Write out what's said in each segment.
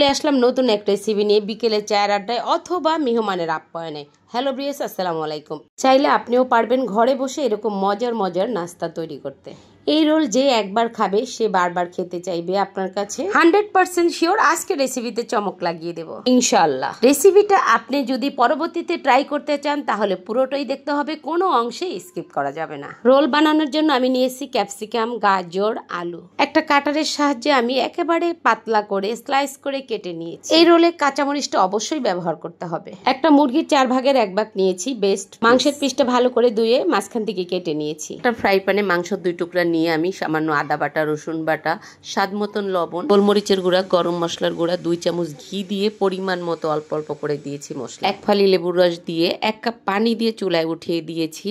চলে আসলাম নতুন একটা রেসিপি নিয়ে বিকেলে চায়ের আড্ডায় অথবা মেহমানের আপ্যায়নে। হ্যালো ব্রিয়াস, আসসালামু আলাইকুম। চাইলে আপনিও পারবেন ঘরে বসে এরকম মজার মজার নাস্তা তৈরি করতে। এই রোল যে একবার খাবে সে বারবার খেতে চাইবে। আপনার কাছে 100% শিওর আজকে রেসিপিতে চমক লাগিয়ে দেব ইনশাআল্লাহ। রেসিপিটা আপনি যদি পরবর্তীতে ট্রাই করতে চান তাহলে পুরোটাই দেখতে হবে, কোনো অংশে স্কিপ করা যাবে না। রোল বানানোর জন্য আমি নিয়েছি ক্যাপসিকাম, গাজর, আলু। একটা কাটারের সাহায্যে আমি একেবারে পাতলা করে স্লাইস করে কেটে নিয়েছি। এই রোলে কাঁচামরিচটা অবশ্যই ব্যবহার করতে হবে। একটা মুরগির 4 ভাগের 1 ভাগ নিয়েছি বেস্ট। মাংসের পিসটা ভালো করে ধুয়ে মাঝখান থেকে কেটে নিয়েছি। একটা ফ্রাই প্যানে মাংস 2 টুকরা নিয়ে আমি সামান্য আদা বাটা, রসুন বাটা, স্বাদ মতন লবণ, গোলমরিচের গুঁড়া, গরম মশলার গুঁড়া, 2 চামচ ঘি দিয়ে পরিমাণ মতো অল্প অল্প করে দিয়েছি মশলা। 1 ফালি লেবুর রস দিয়ে 1 কাপ পানি দিয়ে চুলায় উঠিয়ে দিয়েছি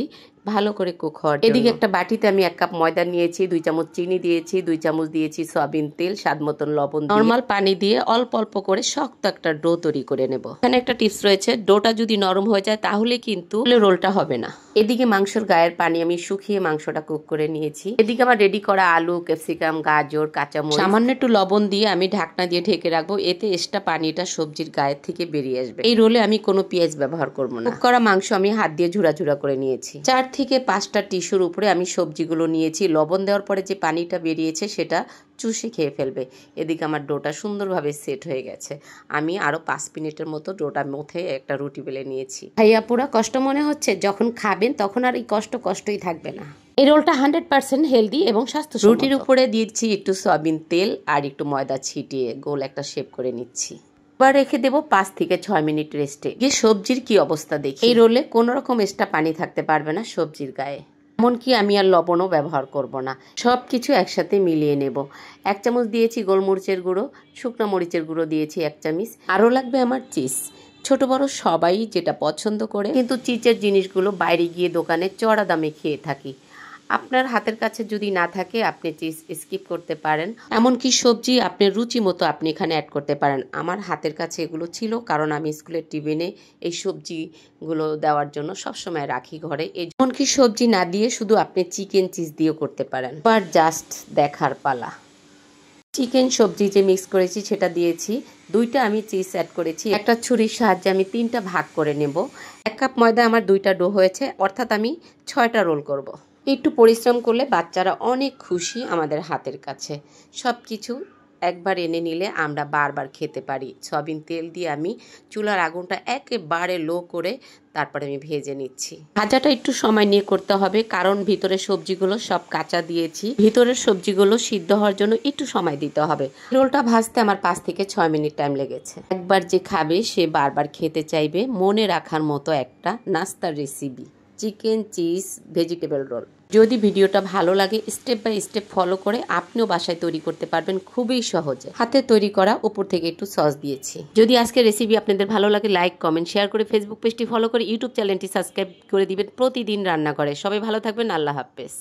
ভালো করে কুক হওয়ার জন্য। এদিকে একটা বাটিতে আমি 1 কাপ ময়দা নিয়েছি, 2 চামচ চিনি দিয়েছি, 2 চামচ দিয়েছি সয়াবিন তেল, স্বাদ মতন লবণ, নরমাল পানি দিয়ে অল্প অল্প করে শক্ত একটা ডো তৈরি করে নেব। এখানে একটা টিপস রয়েছে, ডোটা যদি নরম হয়ে যায় তাহলে কিন্তু রোলটা হবে না। এদিকে মাংসের গায়ের পানি আমি শুকিয়ে মাংসটা কুক করে নিয়েছি। এদিকে আমার রেডি করা আলু, ক্যাপসিকাম, গাজর, কাঁচামরিচ, সামান্য একটু লবণ দিয়ে আমি ঢাকনা দিয়ে ঢেকে রাখবো। এতে এক্সট্রা পানিটা সবজির গায়ের থেকে বেরিয়ে আসবে। এই রোলে আমি কোনো পেঁয়াজ ব্যবহার করবো না। কুক করা মাংস আমি হাত দিয়ে ঝুরা ঝুরা করে নিয়েছি। 4 থেকে 5টা টিস্যুর উপরে আমি সবজিগুলো নিয়েছি। লবণ দেওয়ার পরে যে পানিটা বেরিয়েছে সেটা চুষে খেয়ে ফেলবে। এদিকে আমার ডোটা সুন্দরভাবে সেট হয়ে গেছে। আমি আরো 5 মিনিটের মতো ডোটা মথে একটা রুটি বেলে নিয়েছি। ভাইয়া পুরা কষ্ট মনে হচ্ছে, যখন খাবেন তখন আর এই কষ্টই থাকবে না। এই রোলটা 100% হেলদি এবং স্বাস্থ্যসম্মত। রুটির উপরে দিচ্ছি একটু সয়াবিন তেল আর একটু ময়দা ছিটিয়ে গোল একটা শেপ করে নিচ্ছি। এবার রেখে দেবো 5 থেকে 6 মিনিট রেস্টে। গিয়ে সবজির কি অবস্থা দেখি। এই রোলে কোনো রকম এক্সট্রা পানি থাকতে পারবে না সবজির গায়ে। এমনকি আমি আর লবণও ব্যবহার করব না। সব কিছু একসাথে মিলিয়ে নেব। 1 চামচ দিয়েছি গোলমরিচের গুঁড়ো, শুকনো মরিচের গুঁড়ো দিয়েছি 1 চামচ। আরও লাগবে আমার চিজ। ছোট বড় সবাই যেটা পছন্দ করে, কিন্তু চিজের জিনিসগুলো বাইরে গিয়ে দোকানে চড়া দামে খেয়ে থাকি। আপনার হাতের কাছে যদি না থাকে আপনি চিজ স্কিপ করতে পারেন। এমনকি সবজি আপনার রুচি মতো আপনি এখানে অ্যাড করতে পারেন। আমার হাতের কাছে এগুলো ছিল কারণ আমি স্কুলের টিফিনে এই সবজিগুলো দেওয়ার জন্য সবসময় রাখি ঘরে। এমনকি সবজি না দিয়ে শুধু আপনি চিকেন চিজ দিয়েও করতে পারেন। এবার জাস্ট দেখার পালা। চিকেন সবজি যে মিক্স করেছি সেটা দিয়েছি। 2টা আমি চিজ অ্যাড করেছি। একটা ছুরির সাহায্যে আমি 3টা ভাগ করে নেব। 1 কাপ ময়দা আমার 2টা ডো হয়েছে, অর্থাৎ আমি 6টা রোল করব। একটু পরিশ্রম করলে বাচ্চারা অনেক খুশি আমাদের হাতের কাছে। সব কিছু একবার এনে নিলে আমরা বারবার খেতে পারি। সয়াবিন তেল দিয়ে আমি চুলার আগুনটা একেবারে লো করে তারপরে আমি ভেজে নিচ্ছি। ভাজাটা একটু সময় নিয়ে করতে হবে কারণ ভিতরের সবজিগুলো সব কাঁচা দিয়েছি। ভিতরের সবজিগুলো সিদ্ধ হওয়ার জন্য একটু সময় দিতে হবে। রোলটা ভাজতে আমার 5 থেকে 6 মিনিট টাইম লেগেছে। একবার যে খাবে সে বারবার খেতে চাইবে। মনে রাখার মতো একটা নাস্তার recipe, chicken cheese vegetable roll. যদি ভিডিওটা ভালো লাগে স্টেপ বাই স্টেপ ফলো করে আপনিও বাসায় তৈরি করতে পারবেন খুবই সহজে। হাতে তৈরি করা, উপর থেকে একটু সস দিয়েছি। যদি আজকের রেসিপি আপনাদের ভালো লাগে লাইক, কমেন্ট, শেয়ার করে ফেসবুক পেজটি ফলো করে ইউটিউব চ্যানেলটি সাবস্ক্রাইব করে দিবেন। প্রতিদিন রান্না করে। সবাই ভালো থাকবেন। আল্লাহ হাফেজ।